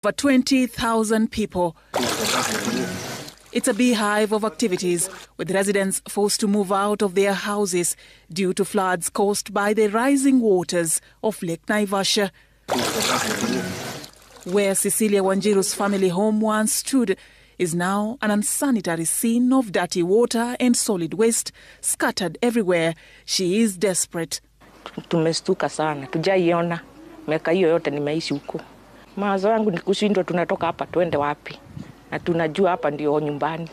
For 20,000 people. It's a beehive of activities, with residents forced to move out of their houses due to floods caused by the rising waters of Lake Naivasha. Where Cecilia Wanjiru's family home once stood is now an unsanitary scene of dirty water and solid waste scattered everywhere. She is desperate. Tumestuka sana, tujaiona miaka hiyo yote nimeishi huko. Mawazo yangu ni kushindwa tunatoka hapa tuende wapi, na tunajua hapa ndio nyumbani.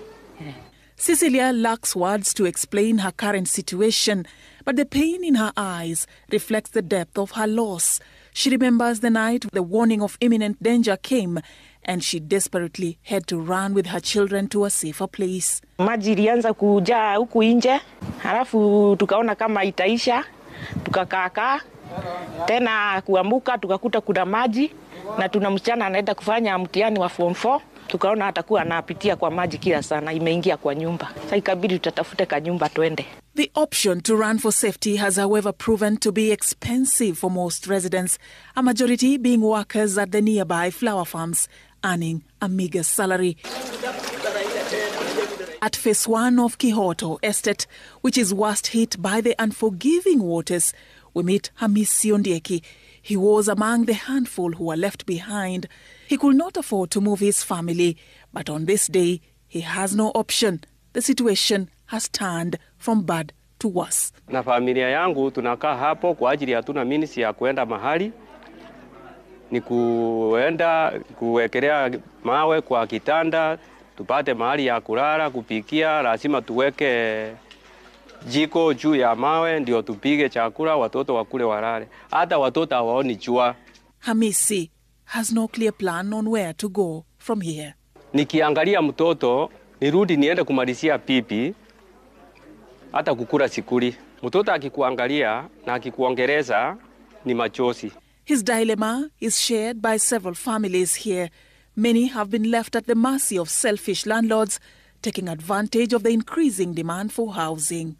Cecilia lacks words to explain her current situation, but the pain in her eyes reflects the depth of her loss. She remembers the night the warning of imminent danger came, and she desperately had to run with her children to a safer place. Maji ilianza kujaa huku nje, halafu tukaona kama itaisha, tukakaa tena kuambuka tukakuta kuna maji, na tuna msichana anaenda kufanya mtihani wa form 4. Tukaona atakuwa anapitia kwa maji kila sana, imeingia kwa nyumba. Sasa ikabidi tutatafute kanyumba twende. The option to run for safety has, however, proven to be expensive for most residents, a majority being workers at the nearby flower farms, earning a meager salary. At phase 1 of Kihoto Estate, which is worst hit by the unforgiving waters, we meet Hamisi Ondieki. He was among the handful who were left behind. He could not afford to move his family, but on this day, he has no option. The situation has turned from bad to worse. Na familia yangu tunakaa hapo kwa ajili hatuna means ya kuenda mahali. Ni kuenda kuwekelea mawe kwa kitanda, tupate mahali ya kulala, kupikia, lazima tuweke jiko juu ya mawe ndio tupige chakula watoto wakule walale. Hata watoto hawaoni jua. Hamisi has no clear plan on where to go from here. Nikiangalia mtoto, nirudi niende kumalizia pipi, hata kukula sikuli. Mtoto akikuangalia na akikuongeleza ni machozi. His dilemma is shared by several families here. Many have been left at the mercy of selfish landlords, taking advantage of the increasing demand for housing.